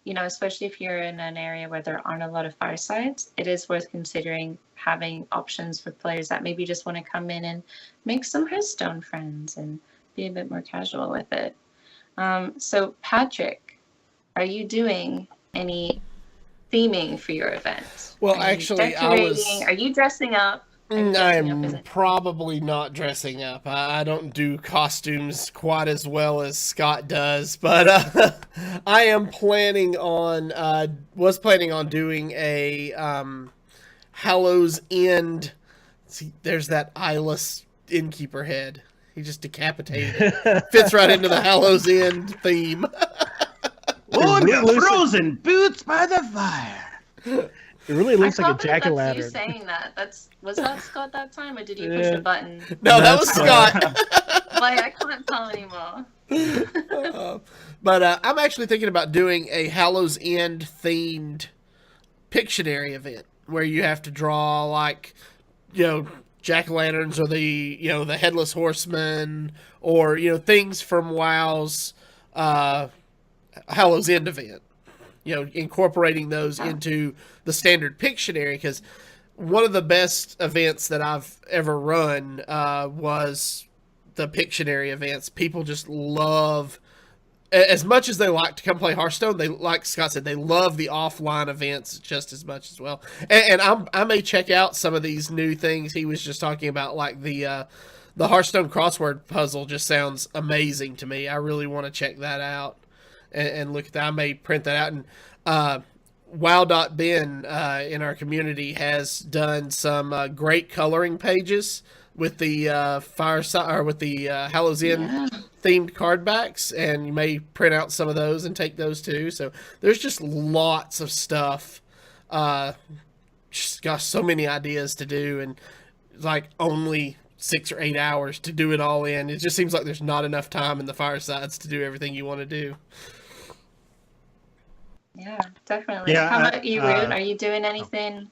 especially if you're in an area where there aren't a lot of firesides, it is worth considering having options for players that maybe just want to come in and make some Hearthstone friends and be a bit more casual with it. So, Patrick, are you doing any theming for your event? Well, actually, Are you dressing up? I'm probably not dressing up. I don't do costumes quite as well as Scott does, but I am planning on doing a Hallows End. See, there's that eyeless innkeeper head. He just decapitated. Fits right into the Hallows End theme. Frozen boots by the fire. It really looks like a jack-o'-lantern. That's you saying that. Was that Scott that time, or did you push a button? No, that was Scott. Like, I can't tell anymore. But I'm actually thinking about doing a Hallows End themed Pictionary event where you have to draw jack-o'-lanterns or the headless horseman or things from WoW's Hallows End event. Incorporating those into the standard Pictionary, because one of the best events that I've ever run was the Pictionary events. People just love, as much as they like to come play Hearthstone, they, like Scott said, they love the offline events just as much as well. And I may check out some of these new things he was just talking about, like the Hearthstone crossword puzzle just sounds amazing to me. I really want to check that out. And look at that. I may print that out. And Wow.Ben in our community has done some great coloring pages with the Fireside or with the Hallows End themed card backs, and you may print out some of those and take those too. So there's just lots of stuff. Just got so many ideas to do, and like only 6 or 8 hours to do it all in. It just seems like there's not enough time in the Firesides to do everything you want to do. Yeah, definitely. Yeah, how about you, Rude? Are you doing anything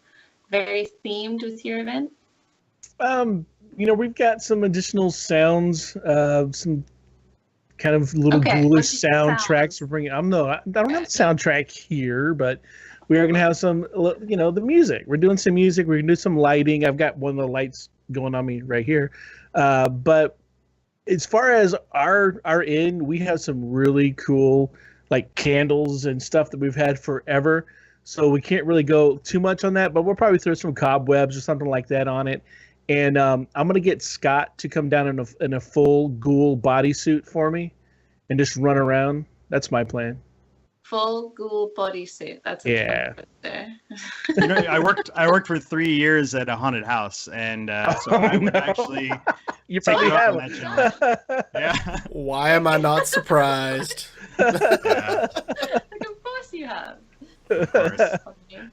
very themed with your event? We've got some additional sounds, some kind of little ghoulish soundtracks we're bringing. I don't have a soundtrack here, but we are going to have some, the music. We're doing some music. We're going to do some lighting. I've got one of the lights going on me right here. But as far as our inn, we have some really cool candles and stuff that we've had forever. So we can't really go too much on that, but we'll probably throw some cobwebs or something like that on it. And I'm going to get Scott to come down in a full ghoul bodysuit for me and just run around. That's my plan. Full ghoul bodysuit. That's there. I worked for 3 years at a haunted house, and so I would actually. You probably have. Yeah. Why am I not surprised? Yeah. Of course you have. Of course.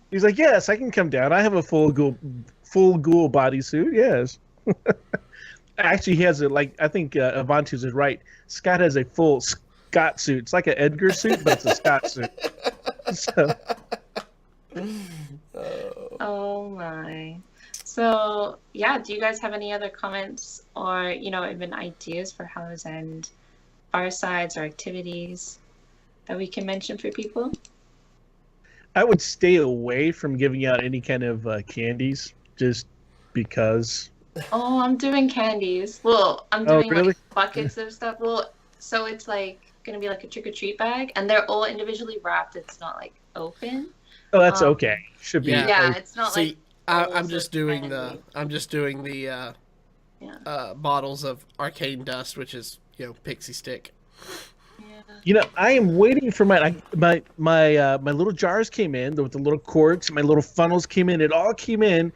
He's like, yes, I can come down. I have a full ghoul bodysuit. Yes. Actually, he has I think Avantus is right. Scott has a full Scott suit. It's like an Edgar suit, but it's a Scott suit. So. Oh my. So yeah, do you guys have any other comments or even ideas for Hallows End Firesides or activities that we can mention for people? I would stay away from giving out any kind of candies, just because. Oh, I'm doing candies. Well, I'm doing buckets of stuff. Well, so it's gonna be like a trick-or-treat bag, and they're all individually wrapped. It's not open. Oh, that's okay. Should be. Yeah, it's not I'm just doing the bottles of arcane dust, which is pixie stick. Yeah. I am waiting for my little jars came in with the little corks. My little funnels came in. It all came in,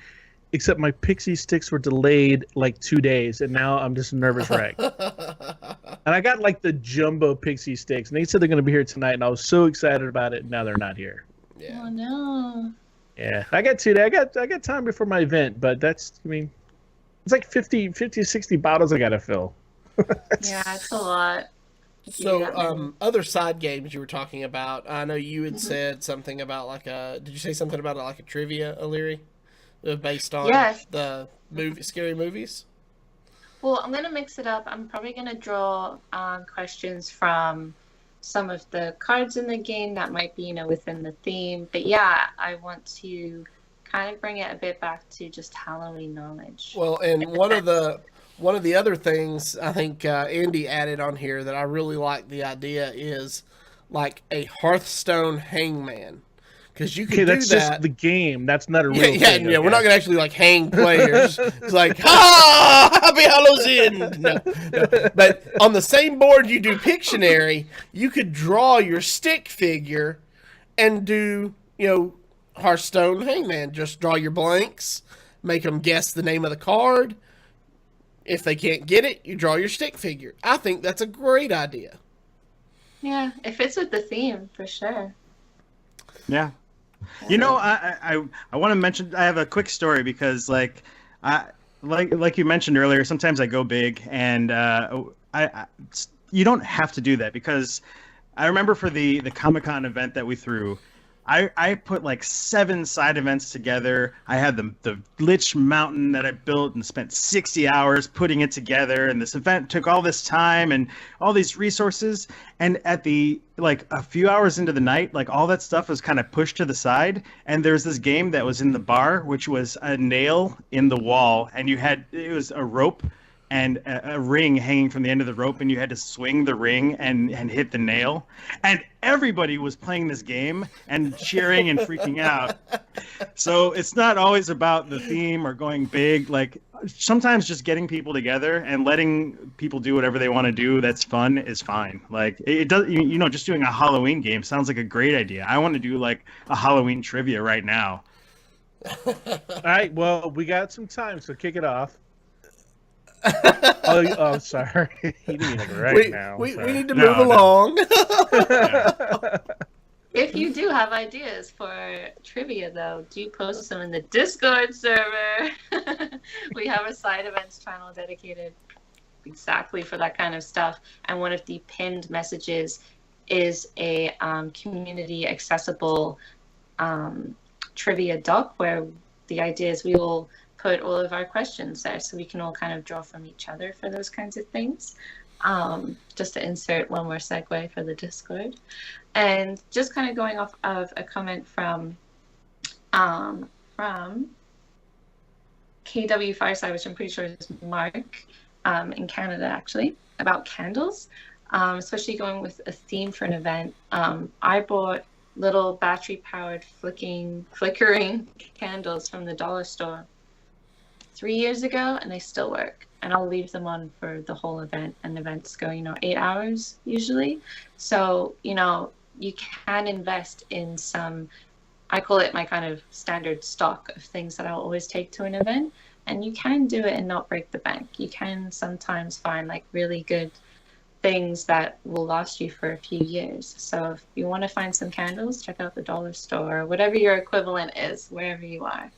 except my pixie sticks were delayed 2 days, and now I'm just a nervous wreck. And I got the jumbo pixie sticks, and they said they're going to be here tonight, and I was so excited about it. And now they're not here. Yeah. Oh no. Yeah, I got 2 days. I got time before my event, but it's 50, 60 bottles I got to fill. Yeah, it's a lot. So, other side games you were talking about. I know you had said something about like a. Did you say something about like a trivia, O'Leary, based on Yes. the scary movies? Well, I'm gonna mix it up. I'm probably gonna draw questions from some of the cards in the game that might be, within the theme. But yeah, I want to kind of bring it a bit back to just Halloween knowledge. Well, and one of the other things I think Andy added on here that I really like the idea is like a Hearthstone hangman, because you can do that's that. just the game. That's not a real Yeah, thing. yeah, we're not gonna actually like hang players. It's like, ha, happy Hallows End. No. But on the same board you do Pictionary, you could draw your stick figure and do, Hearthstone hangman. Just draw your blanks, make them guess the name of the card. If they can't get it, you draw your stick figure. I think that's a great idea. Yeah, it fits with the theme for sure. Yeah. I want to mention, I have a quick story because like you mentioned earlier, sometimes I go big and you don't have to do that, because I remember for the Comic-Con event that we threw, I put like 7 side events together. I had the Lich Mountain that I built and spent 60 hours putting it together. And this event took all this time and all these resources. And at like a few hours into the night, like all that stuff was kind of pushed to the side. And there's this game that was in the bar, which was a nail in the wall. And it was a rope and a ring hanging from the end of the rope, and you had to swing the ring and hit the nail. And everybody was playing this game and cheering and freaking out. So it's not always about the theme or going big. Like sometimes just getting people together and letting people do whatever they want to do that's fun is fine. Like it does, just doing a Halloween game sounds like a great idea. I want to do like a Halloween trivia right now. All right, well, we got some time, so kick it off. Oh, sorry. He didn't have it right now. We need to move along. If you do have ideas for trivia, though, do post them in the Discord server. We have a side events channel dedicated exactly for that kind of stuff. And one of the pinned messages is a community accessible trivia doc, where the idea is we will put all of our questions there so we can all kind of draw from each other for those kinds of things. Just to insert one more segue for the Discord. And just kind of going off of a comment from KW Fireside, which I'm pretty sure is Mark, in Canada actually, about candles, especially going with a theme for an event. I bought little battery-powered flickering candles from the dollar store 3 years ago, and they still work. And I'll leave them on for the whole event, and events go, 8 hours usually. So, you can invest in some, I call it my kind of standard stock of things that I'll always take to an event. And you can do it and not break the bank. You can sometimes find like really good things that will last you for a few years. So if you want to find some candles, check out the dollar store or whatever your equivalent is, wherever you are.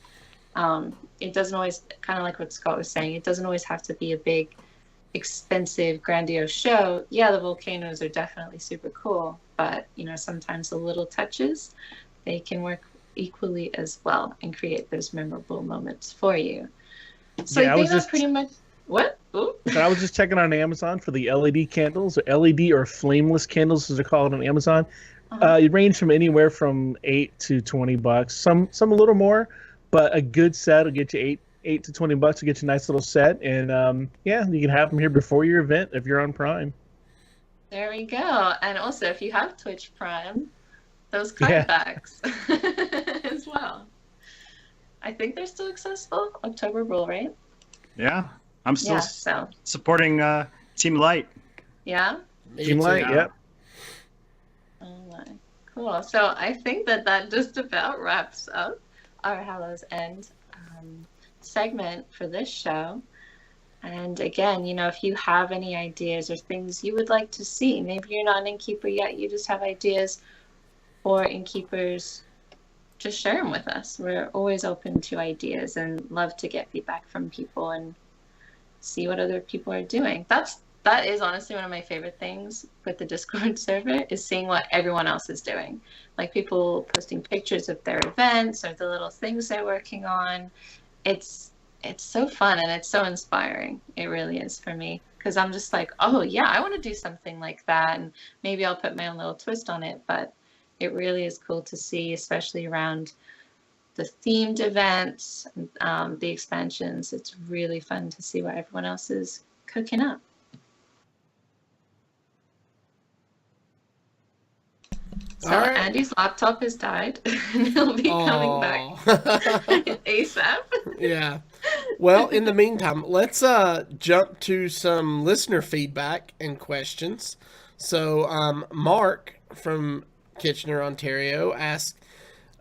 It doesn't always, kind of like what Scott was saying, it doesn't always have to be a big, expensive, grandiose show. Yeah, the volcanoes are definitely super cool, but sometimes the little touches, they can work equally as well and create those memorable moments for you. So yeah, I think that's pretty much what? Ooh. I was just checking on Amazon for the LED candles, or LED or flameless candles, as they're called on Amazon. It range from anywhere from $8 to $20. Some a little more. But a good set will get you $8 to $20 to get you a nice little set, and you can have them here before your event if you're on Prime. There we go. And also, if you have Twitch Prime, those card backs as well. I think they're still accessible. October rule, right? Yeah, I'm still supporting Team Light. Yeah. Team Light, yep. Oh my, cool. So I think that just about wraps up our Hallows End segment for this show. And again, if you have any ideas or things you would like to see, maybe you're not an innkeeper yet, you just have ideas for innkeepers, just share them with us. We're always open to ideas and love to get feedback from people and see what other people are doing. That's that is honestly one of my favorite things with the Discord server is seeing what everyone else is doing. Like people posting pictures of their events or the little things they're working on. It's so fun and it's so inspiring. It really is for me because I'm just like, oh yeah, I want to do something like that, and maybe I'll put my own little twist on it. But it really is cool to see, especially around the themed events, the expansions. It's really fun to see what everyone else is cooking up. So right. Andy's laptop has died, and he'll be coming back ASAP. Yeah. Well, in the meantime, let's jump to some listener feedback and questions. So, Mark from Kitchener, Ontario, asked,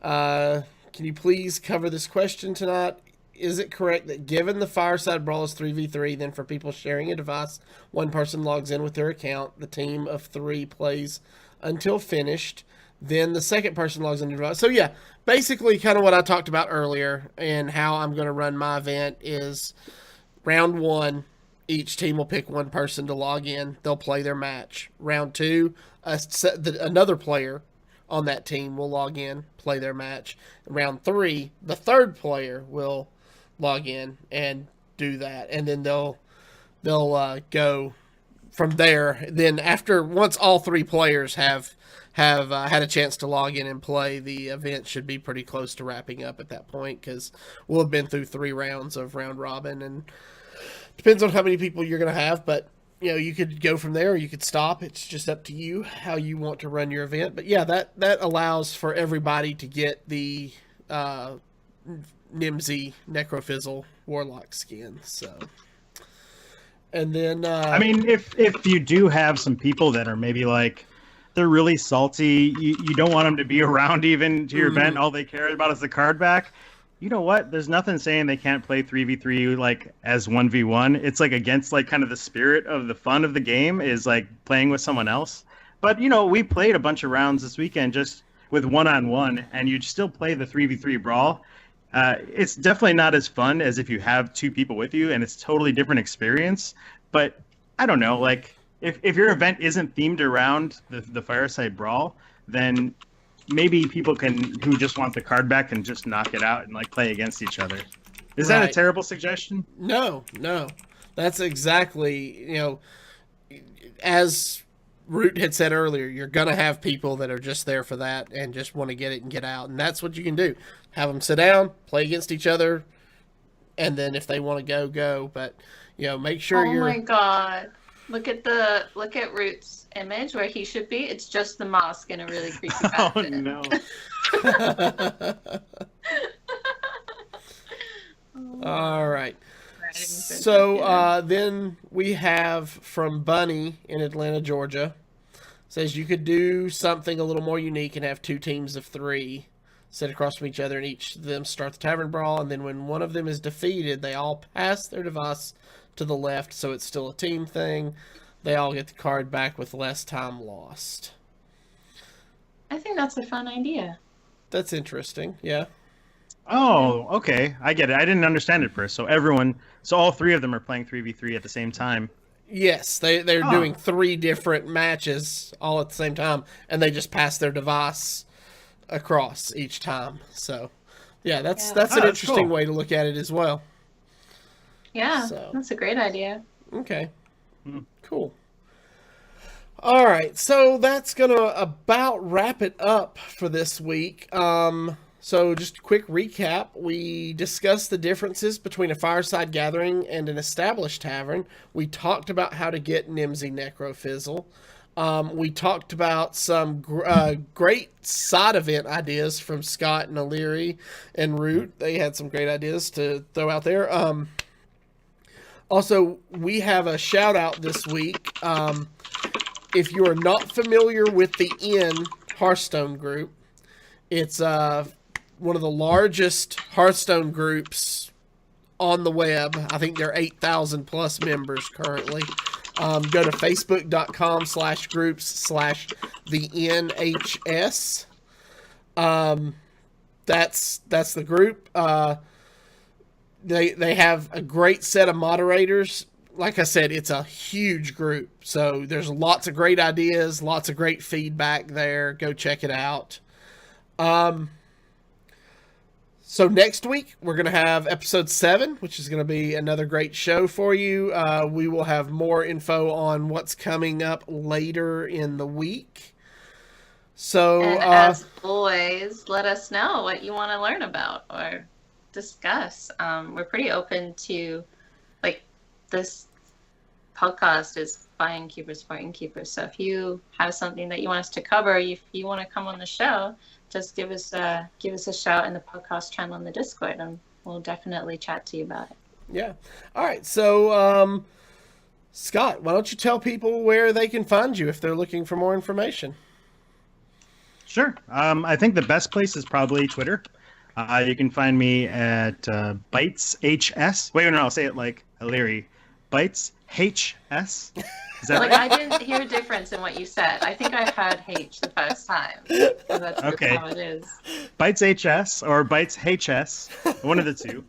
"Can you please cover this question tonight? Is it correct that given the Fireside Brawl is 3v3, then for people sharing a device, one person logs in with their account, the team of 3 plays until finished, then the second person logs into the device?" So yeah, basically kind of what I talked about earlier and how I'm going to run my event is round 1, each team will pick one person to log in. They'll play their match. Round 2, another player on that team will log in, play their match. Round 3, the third player will log in and do that, and then they'll go from there. Then once all 3 players have had a chance to log in and play, the event should be pretty close to wrapping up at that point because we'll have been through 3 rounds of round robin, and depends on how many people you're going to have, but you could go from there or you could stop. It's just up to you how you want to run your event. But yeah, that allows for everybody to get the Nemsy Necrofizzle Warlock skin. So, and then I mean, if you do have some people that are maybe like they're really salty, you don't want them to be around even to your event. All they care about is the card back. You know what? There's nothing saying they can't play 3v3 like as 1v1. It's like against like kind of the spirit of the fun of the game is like playing with someone else. But we played a bunch of rounds this weekend just with 1-on-1, and you'd still play the 3v3 brawl. It's definitely not as fun as if you have 2 people with you, and it's totally different experience. But I don't know, like if your event isn't themed around the Fireside Brawl, then maybe people who just want the card back can just knock it out and like play against each other. Is that a terrible suggestion? No. That's exactly, as Root had said earlier, you're going to have people that are just there for that and just want to get it and get out. And that's what you can do. Have them sit down, play against each other, and then if they want to go. But, make sure you're... Oh my God. Look at Root's image where he should be. It's just the mask in a really creepy outfit. Oh no. All right. So then we have from Bunny in Atlanta, Georgia. Says you could do something a little more unique and have 2 teams of 3 sit across from each other, and each of them start the tavern brawl, and then when one of them is defeated, they all pass their device to the left, so it's still a team thing. They all get the card back with less time lost. I think that's a fun idea. That's interesting, yeah. Oh, okay. I get it. I didn't understand it first. So all 3 of them are playing 3v3 at the same time. Yes, they're doing 3 different matches all at the same time, and they just pass their device across each time. So, yeah, that's an interesting way to look at it as well. Yeah, that's a great idea. Okay, cool. All right, so that's going to about wrap it up for this week. So just a quick recap. We discussed the differences between a fireside gathering and an established tavern. We talked about how to get Nemsy Necrofizzle. We talked about some great side event ideas from Scott and O'Leary and Root. They had some great ideas to throw out there. Also, we have a shout out this week. If you are not familiar with the Hearthstone group, it's one of the largest Hearthstone groups on the web. I think there are 8,000 plus members currently. Go to facebook.com/groups/the NHS. That's the group. They have a great set of moderators. like I said, it's a huge group. So there's lots of great ideas, lots of great feedback there. Go check it out. So next week, we're going to have episode 7, which is going to be another great show for you. We will have more info on what's coming up later in the week. So, and as always, let us know what you want to learn about or discuss. We're pretty open to, like, this podcast is by Innkeepers for Innkeepers. So if you have something that you want us to cover, if you want to come on the show, just give us a shout in the podcast channel on the Discord, and we'll definitely chat to you about it. Yeah. All right. So, Scott, why don't you tell people where they can find you if they're looking for more information? Sure. I think the best place is probably Twitter. You can find me at Bytes HS. Wait, no, I'll say it like O'Leary. Bytes HS. Is that like, right? I didn't hear a difference in what you said. I think I heard H the first time. That's Okay. how it is. Bytes HS or Bytes HS, one of the two.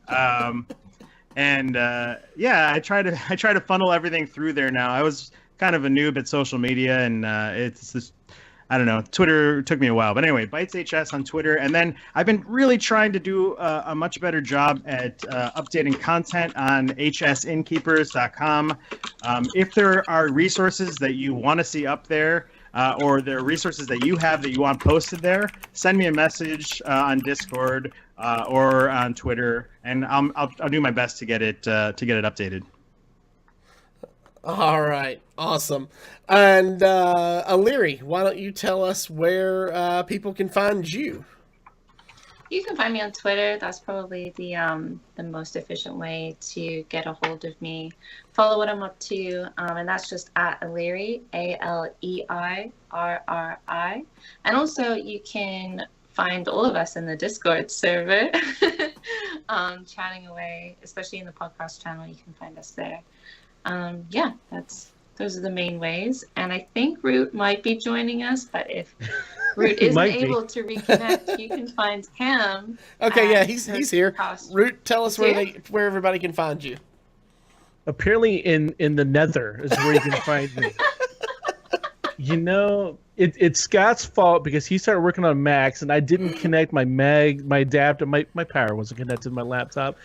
Yeah, I try to funnel everything through there now. I was kind of a noob at social media, and it's just, I don't know. Twitter took me a while, but anyway, Bytes HS on Twitter, and then I've been really trying to do a much better job at updating content on HSInnkeepers.com. If there are resources that you want to see up there, or there are resources that you have that you want posted there, send me a message on Discord or on Twitter, and I'll do my best to get it updated. All right. Awesome. And O'Leary, why don't you tell us where people can find you? You can find me on Twitter. That's probably the most efficient way to get a hold of me. Follow what I'm up to, and that's just at O'Leary, ALEIRRI. And also, you can find all of us in the Discord server, chatting away, especially in the podcast channel. You can find us there. Those are the main ways. And I think Root might be joining us, but if Root isn't able to reconnect, you can find him. Okay, yeah, he's here. Root, tell us where everybody can find you. Apparently in the Nether is where you can find me. You know, it's Scott's fault because he started working on Macs and I didn't connect my adapter. My power wasn't connected to my laptop.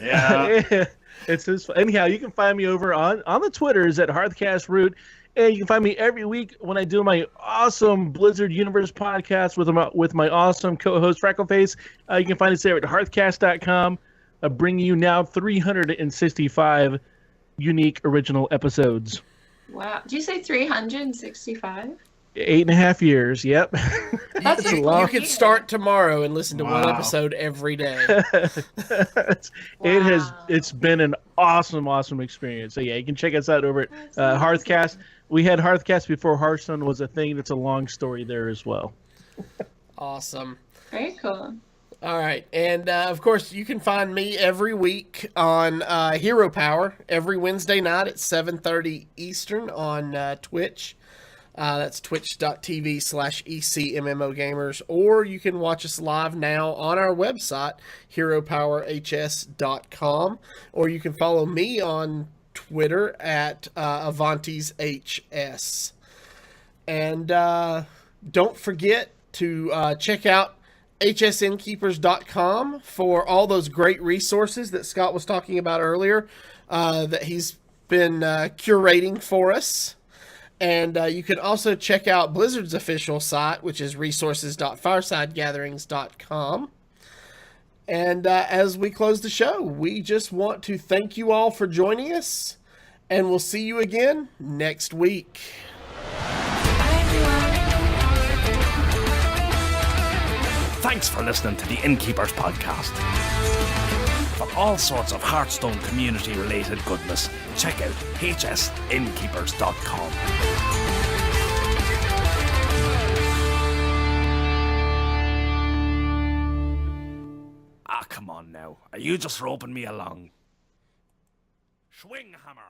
Yeah. It's his fault. Anyhow, you can find me over on the Twitters at HearthCastRoot, and you can find me every week when I do my awesome Blizzard Universe podcast with my awesome co-host Freckleface. You can find us there at hearthcast.com. Bringing you now 365 unique original episodes. Wow. Did you say 365? 8.5 years. Yep. That's you could start tomorrow and listen to one episode every day. It's been an awesome experience. So yeah, you can check us out over at Hearthcast. We had Hearthcast before Hearthstone was a thing. That's a long story there as well. Awesome. Very cool. All right. And, of course, you can find me every week on Hero Power every Wednesday night at 7:30 Eastern on Twitch. That's twitch.tv/ECMMOgamers. Or you can watch us live now on our website, heropowerhs.com. Or you can follow me on Twitter at AvantisHS. And don't forget to check out HSInnkeepers.com for all those great resources that Scott was talking about earlier that he's been curating for us. And you can also check out Blizzard's official site, which is resources.firesidegatherings.com. And as we close the show, we just want to thank you all for joining us, and we'll see you again next week. Thanks for listening to the Innkeepers podcast. For all sorts of Hearthstone community related goodness, check out HSInnkeepers.com. Ah, come on now. Are you just roping me along? Swing hammer.